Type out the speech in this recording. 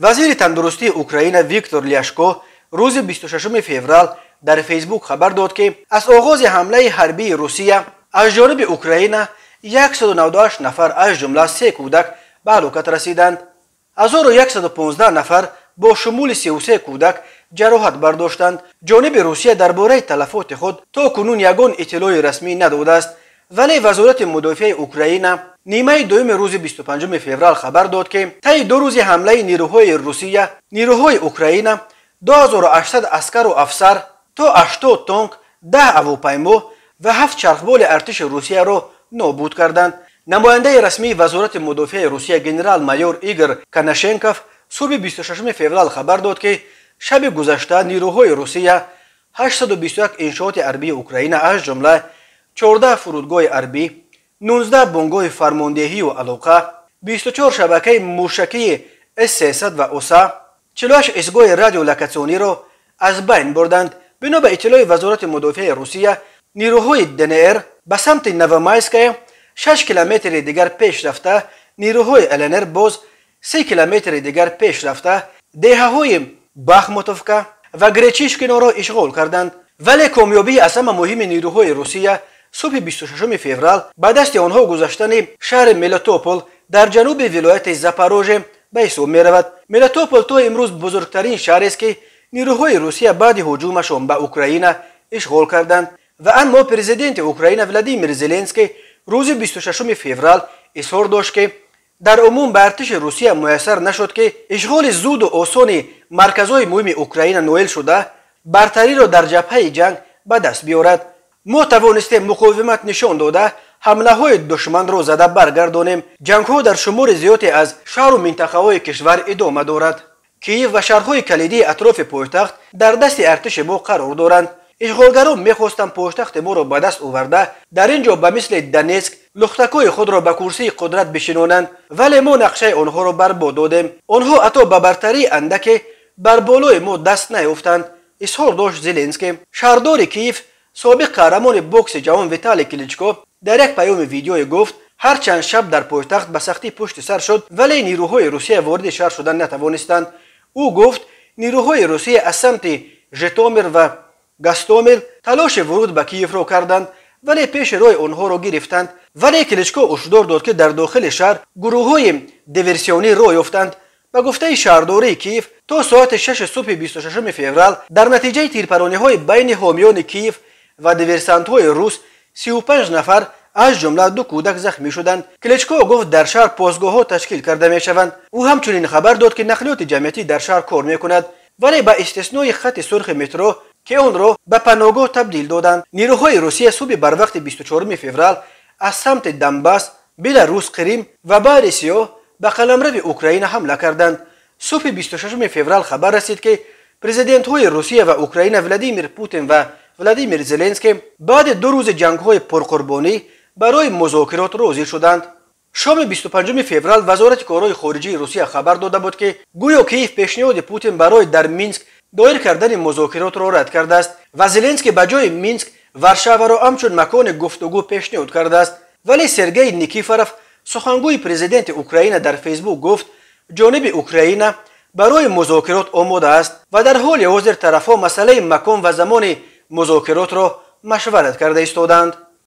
وزیر تندرستی اوکراین ویکتور لیاشکو روز 26 فوریه در فیسبوک خبر داد که از آغاز حمله حربی روسیه از جانب اوکراین 198 نفر از جمله 3 کودک به هلاکت رسیدند. 1115 نفر با شمول 33 کودک جراحت برداشتند. جانب روسیه درباره تلفات خود تا کنون یگان اطلاع رسمی نداده است، ولی وزارت مدافع اوکراین نیمه دوم روز 25 فوریه خبر داد که طی 2 روز حمله نیروهای روسیه، نیروهای اوکراین 2800 عسکر و افسر تا 80 تانک، 10 هواپیما و 7 چرخبال ارتش روسیه را نابود کردند. نماینده رسمی وزارت مدافع روسیه جنرال مایور ایگور کناشنکوف صبح 26 فوریه خبر داد که شب گذشته نیروهای روسیه 821 انشاءات حربی اوکراین از جمله 14 فرودگاه حربی، 19 بنگاه فرماندهی و علاقه، 24 شبکه موشکی S-300 و اوسا، 48 ایستگاه رادیولوکاسیونی را از بین بردند. بنا به اطلاع وزارت مدافع روسیه، نیروهای دنیر به سمت نوومایسک 6 کیلومتر دیگر پیش رفته، نیروهای النر باز 3 کیلومتر دیگر پیش رفته دهه‌های باخموتوفکا و گریچیشکینا را اشغال کردند. ولی کامیابی از همه مهم نیروهای روسیه صبح 26 فوریه به دست آنها گذاشتن شهر ملتوپول در جنوب ولایت زاپاروژه به حساب می رود. ملتوپول تا امروز بزرگترین شهر است که نیروهای روسیه بعد هجومشان به اوکراین اشغال کردند و اما پرزیدنت اوکراین ولادیمیر زلنسکی روز 26 فوریه اظهار داشت که در عموم به ارتش روسیه میسر نشد که اشغال زود و آسان مرکزهای مهم اوکراین نوئل شده برتری را در جبهه جنگ به دست بیاورد. ما توانستیم مقاومت نشان داده حمله های دشمن را زده برگردانیم. جنگ ها در شمار زیادی از شهر و منطقه های کشور ادامه دارد. کیف و شهرهای کلیدی اطراف پایتخت در دست ارتش ما قرار دارند. اشغالگران میخواستند پایتخت ما را به دست آورده در اینجا به مثل دنیسک لختکای خود را به کرسی قدرت بشینانند، ولی ما نقشه آنها را برباد دادیم. آنها حتی به برتری اندک بر بالای ما دست نیافتند. اظهار داشت زلنسکی. شهردار کیف سابق قهرمان بوکس جهان ویتالی کلیچکو در یک پیام ویدیویی گفت هر چند شب در پایتخت به سختی پشت سر شد ولی نیروهای روسیه وارد شهر شدن نتوانستند. او گفت نیروهای روسیه از سمت ژیتومیر و گاستومیل تلاش ورود به کیف را کردند ولی پیش روی آنها را گرفتند. ولی کلیچکو هشدار داد که در داخل شهر گروه‌های دیورسیونی راه یافتند. به گفته شهرداری کیف تا ساعت 6 صبح 26 فوریه در نتیجه تیرپرانی‌های بین حامیان کیف و دیورسانت‌های روس 35 نفر از جمله 2 کودک زخمی شدند. کلیچکو گفت در شهر پاسگاه‌ها تشکیل کرده می‌شوند. او همچنین خبر داد که نقلیات جمعیتی در شهر کار می‌کند ولی با استثنای خط سرخ مترو که آن را به پناهگاه تبدیل دادند. نیروهای روسیه صبح بر وقت 24 فوریه از سمت دنباس، بلاروس، کریم و بحر سیاه به قلمرو اوکراین حمله کردند. صبح 26 فوریه خبر رسید که پرزیدنت‌های روسیه و اوکراین ولادیمیر پوتین و ولادیمیر زلنسکی بعد 2 روز جنگ‌های پرقربانی برای مذاکرات راضی شدند. شام 25 فوریه وزارت کارهای خارجه روسیه خبر داده بود که گویا کیف پیشنهاد پوتین برای در مینسک دایر کردن مذاکرات را رد کرده است و زلنسکی به جای مینسک وارشاوا را همچون مکان گفتگو پیشنهاد کرده است. ولی سرگئی نیکیفروف سخنگوی پرزیدنت اوکراین در فیسبوک گفت جانب اوکراین برای مذاکرات آماده است و در حال حاضر طرف‌ها مسئله مکان و زمان مذاکرات را مشورت کرده ایستادند.